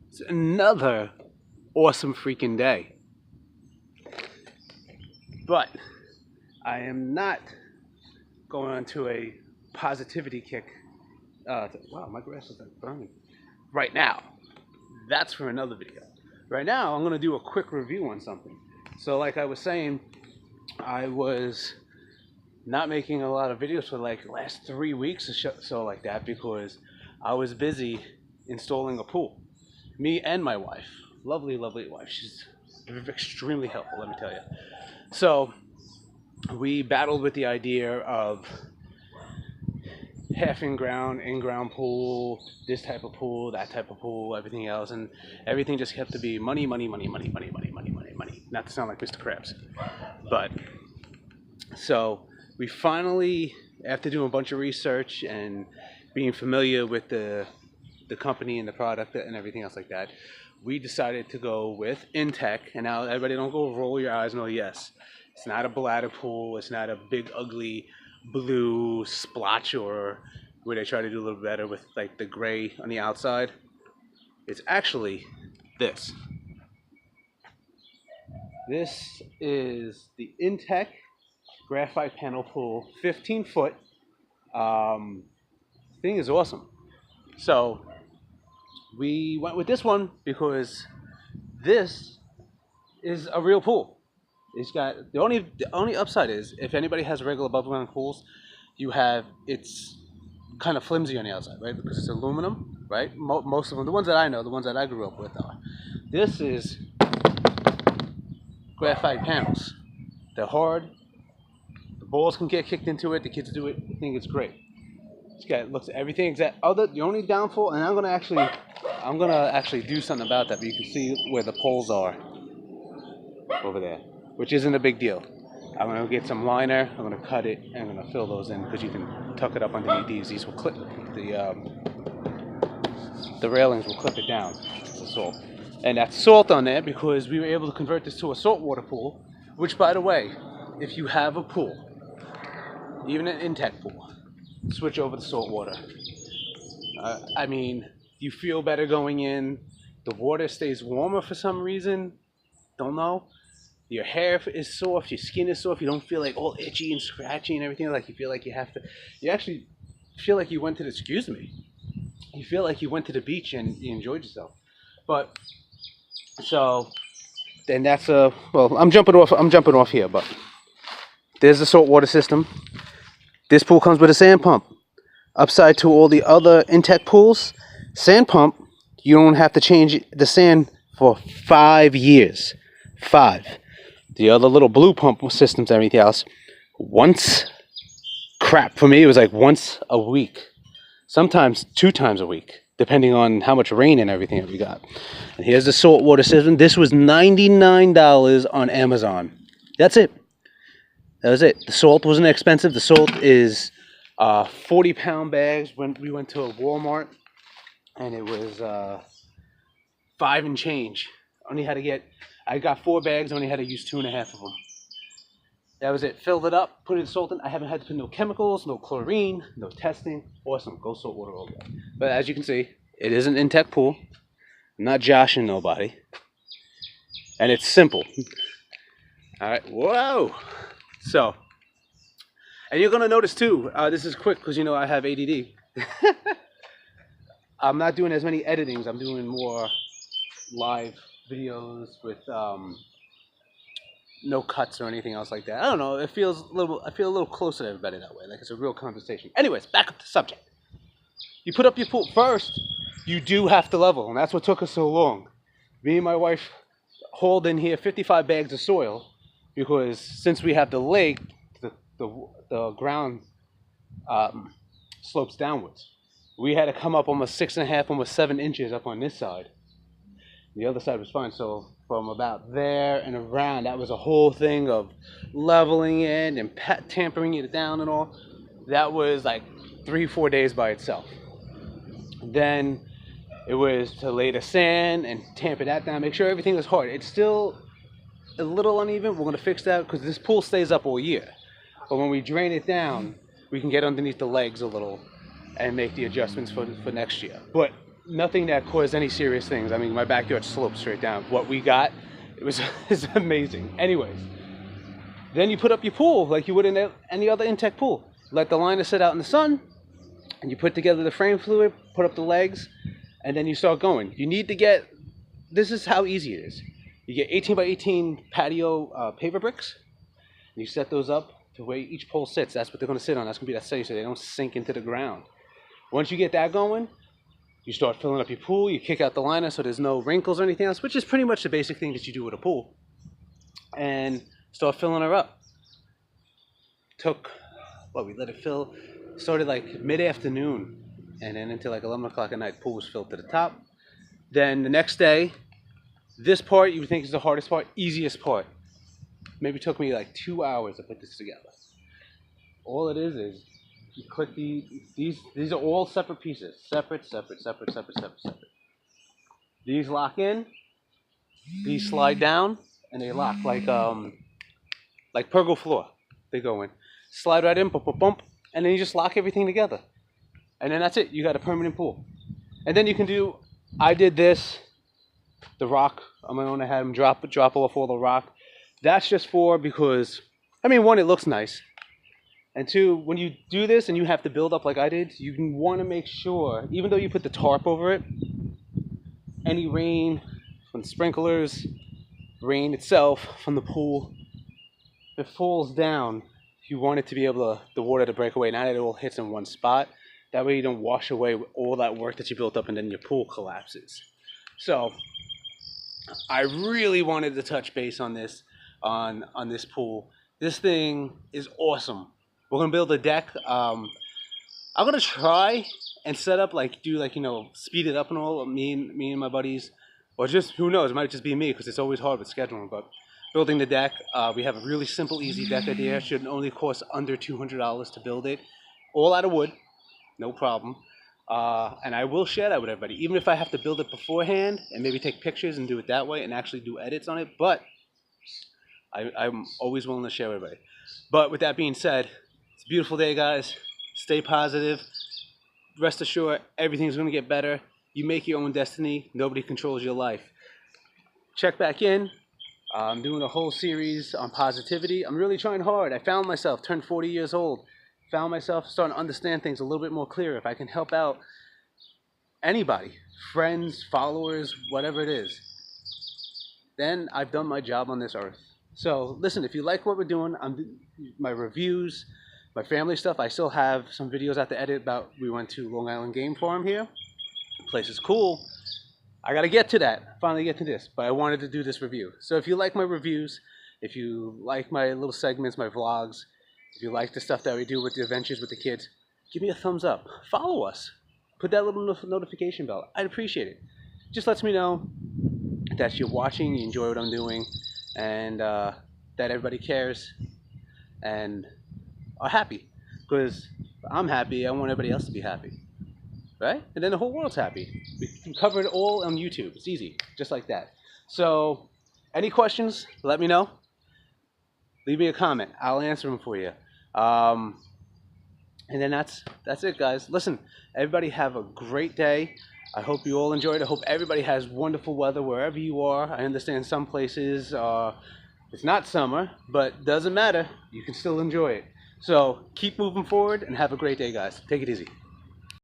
It's another awesome freaking day. But I am not going on to a positivity kick. Wow, my grass is like burning. Right now. That's for another video. Right now, I'm going to do a quick review on something. So like I was saying, I was not making a lot of videos for like the last 3 weeks or so like that because I was busy installing a pool. Me and my wife, lovely wife, she's extremely helpful, let me tell you. So we battled with the idea of half in-ground pool, this type of pool, that type of pool, everything else, and everything just kept to be money. Not to sound like Mr. Krabs, but so we finally, after doing a bunch of research and being familiar with the company and the product and everything else like that, we decided to go with Intex. And now everybody don't go roll your eyes. No, yes, it's not a bladder pool. It's not a big ugly blue splotch or where they try to do a little better with like the gray on the outside. It's actually this. This is the Intex graphite panel pool, 15 foot. Thing is awesome. So we went with this one because this is a real pool. It's got the only upside is if anybody has regular above ground pools, it's kind of flimsy on the outside, right? Because it's aluminum, right? Most of them, the ones that I know, the ones that I grew up with are. This is graphite panels. They're hard. The balls can get kicked into it. The kids do it. I think it's great. It's got looks everything exact. The only downfall, and I'm gonna actually do something about that. But you can see where the poles are over there, which isn't a big deal. I'm gonna get some liner. I'm gonna cut it and I'm gonna fill those in because you can tuck it up underneath these. These will clip the railings will clip it down. It's the salt, and that's salt on there because we were able to convert this to a saltwater pool. Which, by the way, if you have a pool, even an Intex pool, switch over to salt water. I mean, you feel better going in. The water stays warmer for some reason. Don't know. Your hair is soft. Your skin is soft. You don't feel like all itchy and scratchy and everything. Like you feel like you have to. You actually feel like you went to the. Excuse me. You feel like you went to the beach and you enjoyed yourself. But so then that's a. Well, I'm jumping off here, but there's the saltwater system. This pool comes with a sand pump. Upside to all the other Intex pools, sand pump, you don't have to change the sand for 5 years. 5. The other little blue pump systems, everything else, for me, it was like once a week. Sometimes 2 times a week, depending on how much rain and everything that we got. And here's the saltwater system. This was $99 on Amazon. That's it. That was it. The salt wasn't expensive. The salt is 40-pound bags. When we went to a Walmart, and it was 5 and change. I got 4 bags. Only had to use 2.5 of them. That was it. Filled it up. Put in salt in. I haven't had to put no chemicals, no chlorine, no testing. Awesome. Go saltwater all day. But as you can see, it is an Intex pool. I'm not joshing nobody. And it's simple. All right. Whoa. So, and you're going to notice too, this is quick because you know I have ADD. I'm not doing as many editings. I'm doing more live videos with no cuts or anything else like that. I don't know. I feel a little closer to everybody that way. Like it's a real conversation. Anyways, back up to subject. You put up your pool first. You do have to level, and that's what took us so long. Me and my wife hauled in here 55 bags of soil. Because since we have the lake, the ground slopes downwards. We had to come up almost 6.5, almost 7 inches up on this side. The other side was fine. So from about there and around, that was a whole thing of leveling it and tampering it down and all. That was like 3-4 days by itself. Then it was to lay the sand and tamper that down, make sure everything was hard. It's still a little uneven. We're going to fix that because this pool stays up all year. But when we drain it down, we can get underneath the legs a little and make the adjustments for next year. But nothing that caused any serious things. I mean, my backyard slopes straight down. What we got, it was is amazing. Anyways, then you put up your pool like you would in any other Intech pool. Let the liner sit out in the sun, and you put together the frame fluid, put up the legs, and then you start going. You need to get, this is how easy it is. You get 18 by 18 patio paver bricks, and you set those up to where each pole sits. That's what they're going to sit on. That's going to be that steady so they don't sink into the ground. Once you get that going, you start filling up your pool. You kick out the liner so there's no wrinkles or anything else, which is pretty much the basic thing that you do with a pool. And start filling her up. Took, we let it fill, started like mid-afternoon, and then until like 11 o'clock at night, pool was filled to the top. Then the next day, this part you would think is the hardest part, easiest part. Maybe took me like 2 hours to put this together. All it is you click these are all separate pieces. Separate. These lock in, these slide down, and they lock like pergo floor. They go in. Slide right in, bump, and then you just lock everything together. And then that's it. You got a permanent pool. And then you can do, I did this, the rock on my own. I had them drop off all the rock. That's just because, I mean, one, it looks nice. And two, when you do this and you have to build up like I did, you want to make sure, even though you put the tarp over it, any rain from the sprinklers, rain itself from the pool, if it falls down, you want it to be able to, the water to break away, not that it all hits in one spot. That way you don't wash away all that work that you built up and then your pool collapses. So I really wanted to touch base on this, on this pool. This thing is awesome. We're gonna build a deck. I'm gonna try and set up speed it up and all. Me and my buddies, or just who knows, it might just be me because it's always hard with scheduling. But building the deck, we have a really simple, easy deck idea. It should only cost under $200 to build it, all out of wood, no problem. And I will share that with everybody, even if I have to build it beforehand and maybe take pictures and do it that way and actually do edits on it. But I'm always willing to share with everybody. But with that being said, it's a beautiful day, guys. Stay positive. Rest assured, everything's going to get better. You make your own destiny. Nobody controls your life. Check back in. I'm doing a whole series on positivity. I'm really trying hard. I found myself, turned 40 years old, found myself starting to understand things a little bit more clear. If I can help out anybody, friends, followers, whatever it is, then I've done my job on this earth. So listen, if you like what we're doing, my reviews, my family stuff, I still have some videos I have to edit about. We went to Long Island Game Farm here. The place is cool. I got to get to that, finally get to this, but I wanted to do this review. So if you like my reviews, if you like my little segments, my vlogs, if you like the stuff that we do with the adventures with the kids, give me a thumbs up. Follow us. Put that little notification bell. I'd appreciate it. Just lets me know that you're watching, you enjoy what I'm doing, and that everybody cares and are happy. Because I'm happy, I want everybody else to be happy. Right? And then the whole world's happy. We can cover it all on YouTube. It's easy, just like that. So, any questions, let me know. Leave me a comment. I'll answer them for you. And then that's it, guys. Listen, everybody have a great day. I hope you all enjoyed. I hope everybody has wonderful weather wherever you are. I understand some places it's not summer, but doesn't matter. You can still enjoy it. So keep moving forward and have a great day, guys. Take it easy.